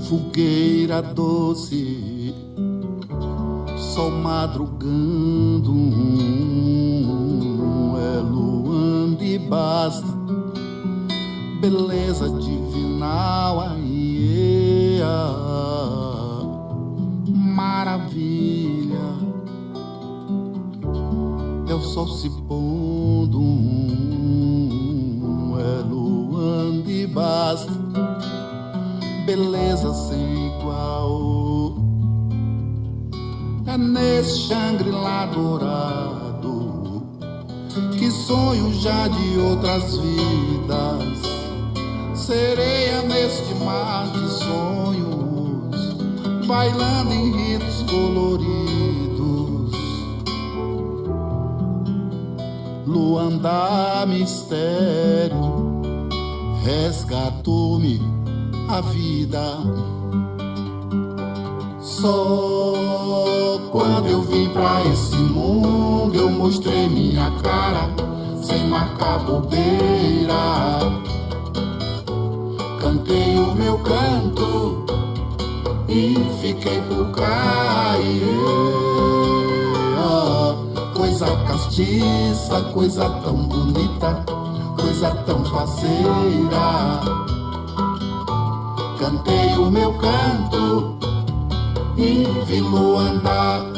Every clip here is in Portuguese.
Fogueira doce, sol madrugando, é luando e basta, beleza divinal, aí maravilha, é o sol se pondo, é luando e basta, beleza sem igual. É nesse Xangri-Lá dourado que sonho já de outras vidas. Sereia neste mar de sonhos, bailando em ritos coloridos. Luanda mistério, resgatou-me a vida. Só quando eu vim pra esse mundo eu mostrei minha cara, sem marcar bobeira. Cantei o meu canto e fiquei por cá. Coisa castiça, coisa tão bonita, coisa tão faceira. Cantei o meu canto e vi Luanda.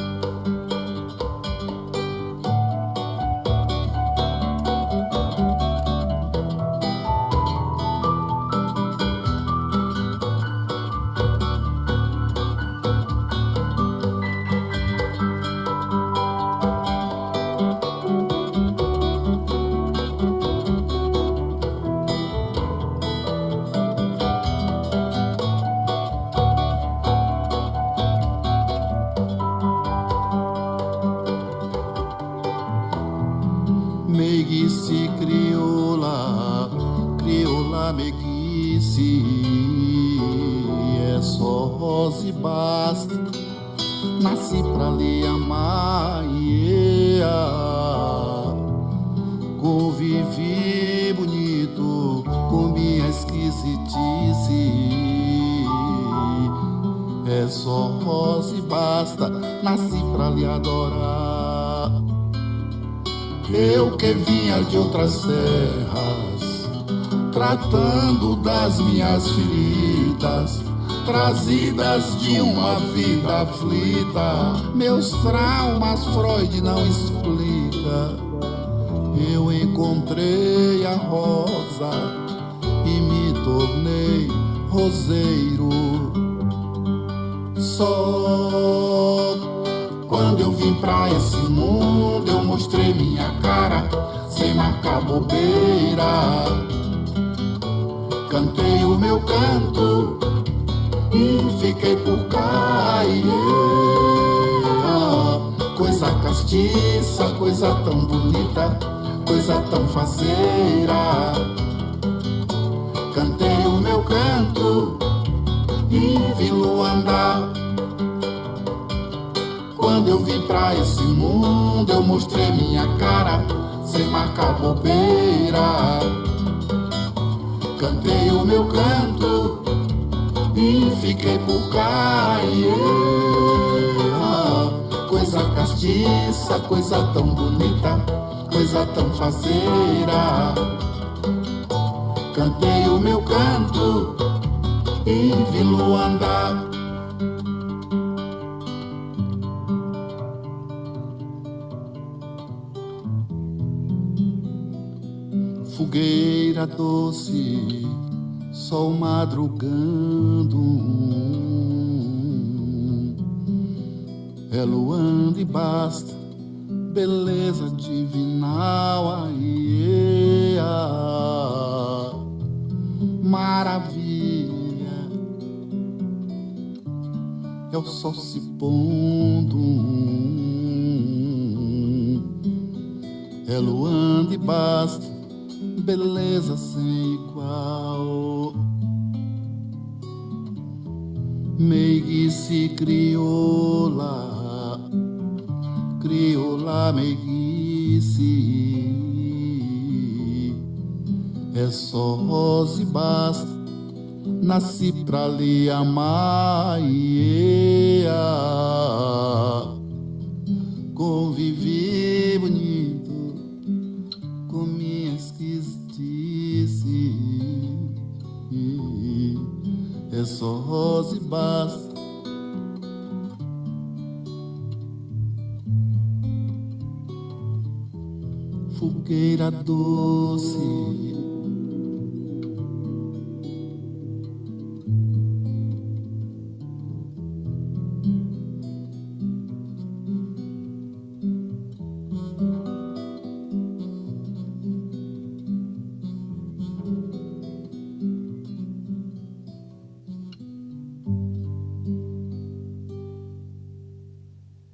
Meiguice crioula, crioula meiguice, é só rosa e basta, nasci pra lhe amar, convivi bonito com minha esquisitice, é só rosa e basta, nasci pra lhe adorar. Eu que vinha de outras terras, tratando das minhas feridas, trazidas de uma vida aflita. Meus traumas Freud não explica. Eu encontrei a rosa e me tornei roseiro. Só quando eu vim pra esse mundo eu mostrei minha cara, sem marcar bobeira. Cantei o meu canto e fiquei por cá. Coisa castiça, coisa tão bonita, coisa tão faceira. Cantei o meu canto e vi Luanda. Quando eu vim pra esse mundo eu mostrei minha cara, sem marcar bobeira. Cantei o meu canto e fiquei por cá. Coisa castiça, coisa tão bonita, coisa tão faceira. Cantei o meu canto e vi Luanda. Fogueira doce, sol madrugando, é luando e basta, beleza divinal, aí maravilha, é o sol se pondo, é luando e basta, beleza sem igual. Meiguice crioula, crioula meiguice, é só rosa e basta, nasci pra lhe amar, yeah. Convivi bonito com minha esquisitice, é só rosa e basta. Fogueira doce